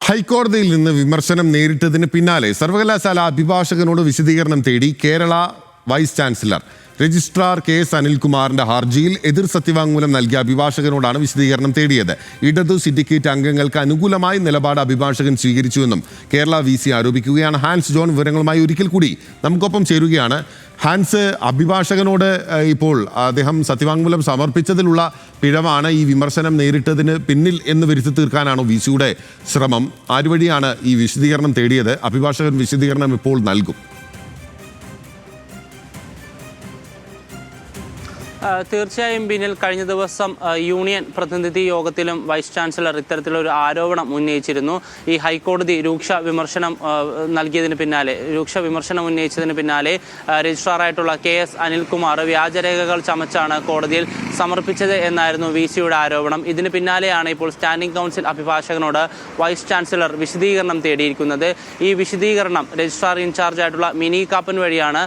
ഹൈക്കോടതിയിൽ നിന്ന് വിമർശനം നേരിട്ടതിന് പിന്നാലെ സർവകലാശാല അഭിഭാഷകനോട് വിശദീകരണം തേടി Kerala vice chancellor. Registrar KS അനിൽകുമാറിന്റെ ഹർജിയിൽ എതിർ സത്യവാങ്മൂലം നൽകിയ അഭിഭാഷകനോടാണ് വിശദീകരണം തേടിയത്. ഇടതു സിൻഡിക്കേറ്റ് അംഗങ്ങൾക്ക് അനുകൂലമായ നിലപാട് അഭിഭാഷകൻ സ്വീകരിച്ചുവെന്നും കേരള VC ആരോപിക്കുകയാണ്. ഹാൻസ് ജോൺ വിവരങ്ങളുമായി ഒരിക്കൽ കൂടി നമുക്കൊപ്പം ചേരുകയാണ്. ഹാൻസ്, അഭിഭാഷകനോട് ഇപ്പോൾ അദ്ദേഹം സത്യവാങ്മൂലം സമർപ്പിച്ചതിലുള്ള പിഴവാണ് ഈ വിമർശനം നേരിട്ടതിന് പിന്നിൽ എന്ന് വരുത്തി തീർക്കാനാണോ VCയുടെ ശ്രമം? ആരുവഴിയാണ് ഈ വിശദീകരണം തേടിയത്? അഭിഭാഷകൻ വിശദീകരണം ഇപ്പോൾ നൽകും. തീർച്ചയായും ബിനിൽ, കഴിഞ്ഞ ദിവസം യൂണിയൻ പ്രതിനിധി യോഗത്തിലും വൈസ് ചാൻസലർ ഇത്തരത്തിലൊരു ആരോപണം ഉന്നയിച്ചിരുന്നു. ഈ ഹൈക്കോടതി രൂക്ഷ വിമർശനം ഉന്നയിച്ചതിന് പിന്നാലെ രജിസ്ട്രാറായിട്ടുള്ള KS അനിൽകുമാർ വ്യാജരേഖകൾ ചമച്ചാണ് കോടതിയിൽ സമർപ്പിച്ചത് എന്നായിരുന്നു VCയുടെ ആരോപണം. ഇതിന് പിന്നാലെയാണ് ഇപ്പോൾ സ്റ്റാൻഡിംഗ് കൗൺസിൽ അഭിഭാഷകനോട് വൈസ് ചാൻസലർ വിശദീകരണം തേടിയിരിക്കുന്നത്. ഈ വിശദീകരണം രജിസ്ട്രാർ ഇൻചാർജ് ആയിട്ടുള്ള മിനി കാപ്പൻ വഴിയാണ്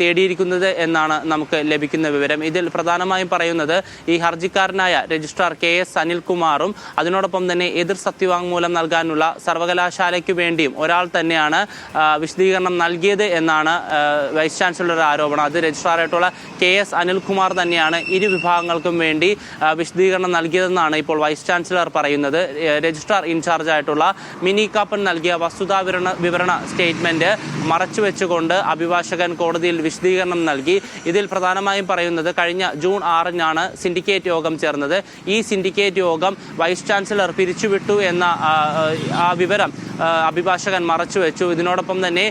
തേടിയിരിക്കുന്നത് എന്നാണ് നമുക്ക് ലഭിക്കുന്ന വിവരം. ഇതിൽ പ്രധാനമായും പറയുന്നത് ഈ ഹർജിക്കാരനായ രജിസ്ട്രാർ KS അനിൽകുമാറും അതിനോടൊപ്പം തന്നെ എതിർ സത്യവാങ്മൂലം നൽകാനുള്ള സർവകലാശാലയ്ക്ക് വേണ്ടിയും ഒരാൾ തന്നെയാണ് വിശദീകരണം നൽകിയത് എന്നാണ് വൈസ് ചാൻസലറുടെ ആരോപണം. അത് രജിസ്ട്രാറായിട്ടുള്ള KS അനിൽകുമാർ തന്നെയാണ് ഇരു വിഭാഗങ്ങൾക്കും വേണ്ടി വിശദീകരണം നൽകിയതെന്നാണ് ഇപ്പോൾ വൈസ് ചാൻസലർ പറയുന്നത്. രജിസ്ട്രാർ ഇൻചാർജ് ആയിട്ടുള്ള മിനി കാപ്പൻ നൽകിയ വസ്തുതാ വിവരണ സ്റ്റേറ്റ്മെന്റ് മറച്ചുവെച്ചുകൊണ്ട് അഭിഭാഷകൻ കോടതിയിൽ വിശദീകരണം നൽകി. ഇതിൽ പ്രധാനമായും പറയുന്നത് കഴിഞ്ഞ ജൂൺ 6-നാണ് സിൻഡിക്കേറ്റ് യോഗം ചേർന്നത്. ഈ സിൻഡിക്കേറ്റ് യോഗം വൈസ് ചാൻസലർ പിരിച്ചുവിട്ടു എന്ന ആ വിവരം അഭിഭാഷകൻ മറച്ചുവെച്ചു. ഇതിനോടൊപ്പം തന്നെ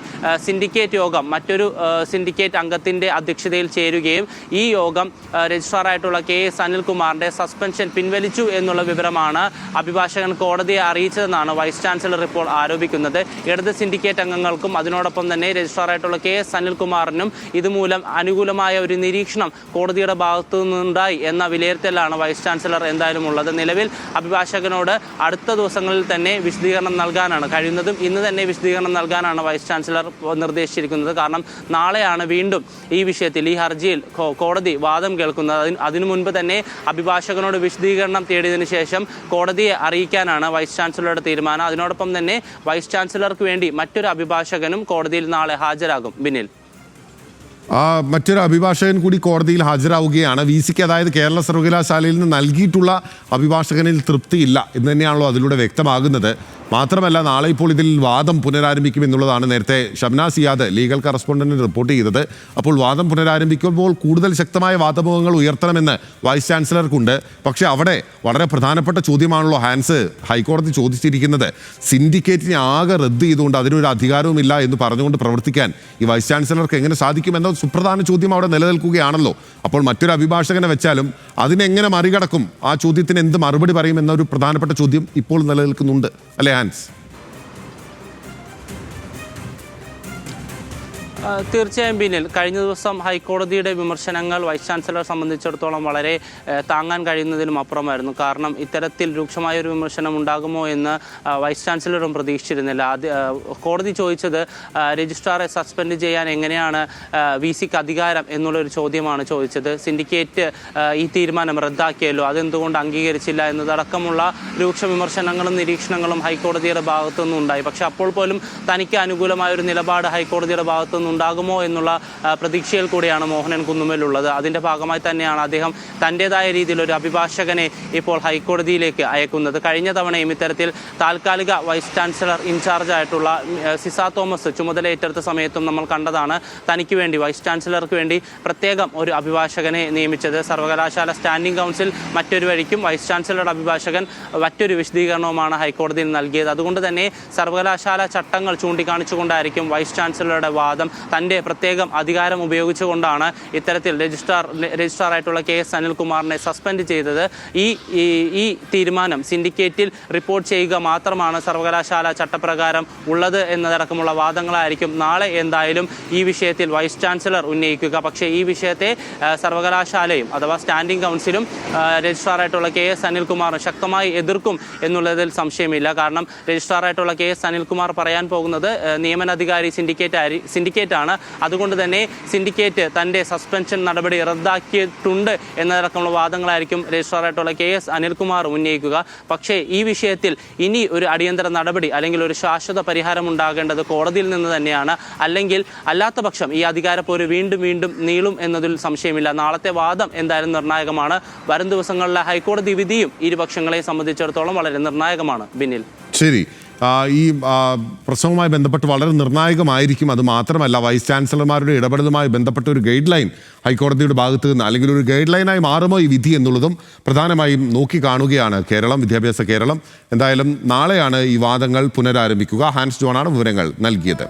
സിൻഡിക്കേറ്റ് യോഗം മറ്റൊരു സിൻഡിക്കേറ്റ് അംഗത്തിൻ്റെ അധ്യക്ഷതയിൽ ചേരുകയും ഈ യോഗം രജിസ്ട്രാറായിട്ടുള്ള KS അനിൽകുമാറിൻ്റെ സസ്പെൻഷൻ പിൻവലിച്ചു എന്നുള്ള വിവരമാണ് അഭിഭാഷകൻ കോടതിയെ അറിയിച്ചതെന്നാണ് വൈസ് ചാൻസലർ ഇപ്പോൾ ആരോപിക്കുന്നത്. ഇടത് സിൻഡിക്കേറ്റ് അംഗങ്ങൾക്കും അതിനോടൊപ്പം തന്നെ രജിസ്ട്രാറായിട്ടുള്ള KS അനിൽകുമാറിനും ഇതുമൂലം അനുകൂലമായ ഒരു നിരീക്ഷണം കോടതിയുടെ ഭാഗത്തു നിന്നുണ്ടായി എന്ന വിലയിരുത്തലാണ് വൈസ് ചാൻസലർ എന്തായാലും ഉള്ളത്. നിലവിൽ അഭിഭാഷകനോട് അടുത്ത ദിവസങ്ങളിൽ തന്നെ വിശദീകരണം നൽകാനാണ് കഴിയുന്നതും ഇന്ന് തന്നെ വിശദീകരണം നൽകാനാണ് വൈസ് ചാൻസലർ നിർദ്ദേശിച്ചിരിക്കുന്നത്. കാരണം നാളെയാണ് വീണ്ടും ഈ വിഷയത്തിൽ ഈ ഹർജിയിൽ കോടതി വാദം കേൾക്കുന്നത്. അതിനു മുൻപ് തന്നെ അഭിഭാഷകനോട് വിശദീകരണം തേടിയതിനു ശേഷം കോടതിയെ അറിയിക്കാനാണ് വൈസ് ചാൻസലറുടെ തീരുമാനം. അതിനോടൊപ്പം തന്നെ വൈസ് ചാൻസലർക്ക് വേണ്ടി മറ്റൊരു അഭിഭാഷകനും കോടതിയിൽ നാളെ ഹാജരാകും. ബിനിൽ, മറ്റൊരു അഭിഭാഷകൻ കൂടി കോടതിയിൽ ഹാജരാവുകയാണ്. VCക്ക്, അതായത് കേരള സർവകലാശാലയിൽ നിന്ന് നൽകിയിട്ടുള്ള അഭിഭാഷകനിൽ തൃപ്തിയില്ല എന്ന് തന്നെയാണല്ലോ അതിലൂടെ വ്യക്തമാകുന്നത്. മാത്രമല്ല, നാളെ ഇപ്പോൾ ഇതിൽ വാദം പുനരാരംഭിക്കുമെന്നുള്ളതാണ് നേരത്തെ ഷംന സിയാദ് ലീഗൽ കറസ്പോണ്ടന്റിന് റിപ്പോർട്ട് ചെയ്തത്. അപ്പോൾ വാദം പുനരാരംഭിക്കുമ്പോൾ കൂടുതൽ ശക്തമായ വാദമുഖങ്ങൾ ഉയർത്തണമെന്ന് വൈസ് ചാൻസലർക്കുണ്ട്. പക്ഷേ അവിടെ വളരെ പ്രധാനപ്പെട്ട ചോദ്യമാണല്ലോ ഹാൻസ് ഹൈക്കോടതി ചോദിച്ചിരിക്കുന്നത്. സിൻഡിക്കേറ്റിനെ ആകെ റദ്ദ് ചെയ്തുകൊണ്ട് അതിനൊരു അധികാരവുമില്ല എന്ന് പറഞ്ഞുകൊണ്ട് പ്രവർത്തിക്കാൻ ഈ വൈസ് ചാൻസലർക്ക് എങ്ങനെ സാധിക്കുമെന്ന സുപ്രധാന ചോദ്യം അവിടെ നിലനിൽക്കുകയാണല്ലോ. അപ്പോൾ മറ്റൊരു അഭിഭാഷകനെ വെച്ചാലും അതിനെങ്ങനെ മറികടക്കും? ആ ചോദ്യത്തിന് എന്ത് മറുപടി പറയും എന്നൊരു പ്രധാനപ്പെട്ട ചോദ്യം ഇപ്പോൾ നിലനിൽക്കുന്നുണ്ട്, അല്ലേ ഹാൻസ്? തീർച്ചയായും ബിനിൽ, കഴിഞ്ഞ ദിവസം ഹൈക്കോടതിയുടെ വിമർശനങ്ങൾ വൈസ് ചാൻസലറെ സംബന്ധിച്ചിടത്തോളം വളരെ താങ്ങാൻ കഴിയുന്നതിലും അപ്പുറമായിരുന്നു. കാരണം ഇത്തരത്തിൽ രൂക്ഷമായൊരു വിമർശനം ഉണ്ടാകുമോ എന്ന് വൈസ് ചാൻസലറും പ്രതീക്ഷിച്ചിരുന്നില്ല. കോടതി ചോദിച്ചത് രജിസ്ട്രാറെ സസ്പെൻഡ് ചെയ്യാൻ എങ്ങനെയാണ് VCക്ക് അധികാരം എന്നുള്ളൊരു ചോദ്യമാണ് ചോദിച്ചത്. സിൻഡിക്കേറ്റ് ഈ തീരുമാനം റദ്ദാക്കിയല്ലോ, അതെന്തുകൊണ്ട് അംഗീകരിച്ചില്ല എന്നതടക്കമുള്ള രൂക്ഷ വിമർശനങ്ങളും നിരീക്ഷണങ്ങളും ഹൈക്കോടതിയുടെ ഭാഗത്തുനിന്നും ഉണ്ടായി. പക്ഷെ അപ്പോൾ പോലും തനിക്ക് അനുകൂലമായൊരു നിലപാട് ഹൈക്കോടതിയുടെ ഭാഗത്തുനിന്ന് ഉണ്ടാകുമോ എന്നുള്ള പ്രതീക്ഷയിൽ കൂടിയാണ് മോഹനൻ കുന്നുമേലുള്ളത്. അതിൻ്റെ ഭാഗമായി തന്നെയാണ് അദ്ദേഹം തൻ്റെതായ രീതിയിൽ ഒരു അഭിഭാഷകനെ ഇപ്പോൾ ഹൈക്കോടതിയിലേക്ക് അയക്കുന്നത്. കഴിഞ്ഞ തവണയും ഇത്തരത്തിൽ താൽക്കാലിക വൈസ് ചാൻസലർ ഇൻചാർജ് ആയിട്ടുള്ള സിസ തോമസ് ചുമതലയേറ്റെടുത്ത സമയത്തും നമ്മൾ കണ്ടതാണ് തനിക്ക് വേണ്ടി, വൈസ് ചാൻസലർക്ക് വേണ്ടി പ്രത്യേകം ഒരു അഭിഭാഷകനെ നിയമിച്ചത്. സർവകലാശാല സ്റ്റാൻഡിംഗ് കൗൺസിൽ മറ്റൊരു വഴിക്കും വൈസ് ചാൻസലറുടെ അഭിഭാഷകൻ മറ്റൊരു വിശദീകരണവുമാണ് ഹൈക്കോടതിയിൽ നൽകിയത്. അതുകൊണ്ട് തന്നെ സർവകലാശാല ചട്ടങ്ങൾ ചൂണ്ടിക്കാണിച്ചുകൊണ്ടായിരിക്കും വൈസ് ചാൻസലറുടെ വാദം. തൻ്റെ പ്രത്യേകം അധികാരം ഉപയോഗിച്ചുകൊണ്ടാണ് ഇത്തരത്തിൽ രജിസ്ട്രാറായിട്ടുള്ള KS അനിൽകുമാറിനെ സസ്പെൻഡ് ചെയ്തത്. ഈ തീരുമാനം സിൻഡിക്കേറ്റിൽ റിപ്പോർട്ട് ചെയ്യുക മാത്രമാണ് സർവകലാശാല ചട്ടപ്രകാരം ഉള്ളത് എന്നതടക്കമുള്ള വാദങ്ങളായിരിക്കും നാളെ എന്തായാലും ഈ വിഷയത്തിൽ വൈസ് ചാൻസലർ ഉന്നയിക്കുക. പക്ഷേ ഈ വിഷയത്തെ സർവകലാശാലയും അഥവാ സ്റ്റാൻഡിംഗ് കൗൺസിലും രജിസ്ട്രാറായിട്ടുള്ള KS അനിൽകുമാറും ശക്തമായി എതിർക്കും എന്നുള്ളതിൽ സംശയമില്ല. കാരണം രജിസ്ട്രാറായിട്ടുള്ള KS അനിൽകുമാർ പറയാൻ പോകുന്നത് നിയമനാധികാരി സിൻഡിക്കേറ്റ് സിൻഡിക്കേറ്റ് ആണ്. അതുകൊണ്ട് തന്നെ സിൻഡിക്കേറ്റ് തൻ്റെ സസ്പെൻഷൻ നടപടി റദ്ദാക്കിയിട്ടുണ്ട് എന്നതടക്കമുള്ള വാദങ്ങളായിരിക്കും രജിസ്ട്രാറായിട്ടുള്ള KS അനിൽകുമാർ ഉന്നയിക്കുക. പക്ഷേ ഈ വിഷയത്തിൽ ഇനി ഒരു അടിയന്തര നടപടി അല്ലെങ്കിൽ ഒരു ശാശ്വത പരിഹാരം ഉണ്ടാകേണ്ടത് കോടതിയിൽ നിന്ന് തന്നെയാണ്. അല്ലെങ്കിൽ അല്ലാത്ത പക്ഷം ഈ അധികാരപ്പോര് വീണ്ടും വീണ്ടും നീളും എന്നതിൽ സംശയമില്ല. നാളത്തെ വാദം എന്തായാലും നിർണായകമാണ്. വരും ദിവസങ്ങളിലെ ഹൈക്കോടതി വിധിയും ഇരുപക്ഷങ്ങളെ സംബന്ധിച്ചിടത്തോളം വളരെ നിർണായകമാണ്. ബിനിൽ, ശരി, ഈ പ്രസവവുമായി ബന്ധപ്പെട്ട് വളരെ നിർണായകമായിരിക്കും. അത് മാത്രമല്ല, വൈസ് ചാൻസലർമാരുടെ ഇടപെടലുമായി ബന്ധപ്പെട്ട ഒരു ഗൈഡ് ലൈൻ ഹൈക്കോടതിയുടെ ഭാഗത്ത് നിന്ന് അല്ലെങ്കിൽ ഒരു ഗൈഡ് ലൈനായി മാറുമോ ഈ വിധി എന്നുള്ളതും പ്രധാനമായും നോക്കിക്കാണുകയാണ് കേരളം, വിദ്യാഭ്യാസ കേരളം. എന്തായാലും നാളെയാണ് ഈ വാദങ്ങൾ പുനരാരംഭിക്കുക. ഹാൻസ് ജോണാണ് വിവരങ്ങൾ നൽകിയത്.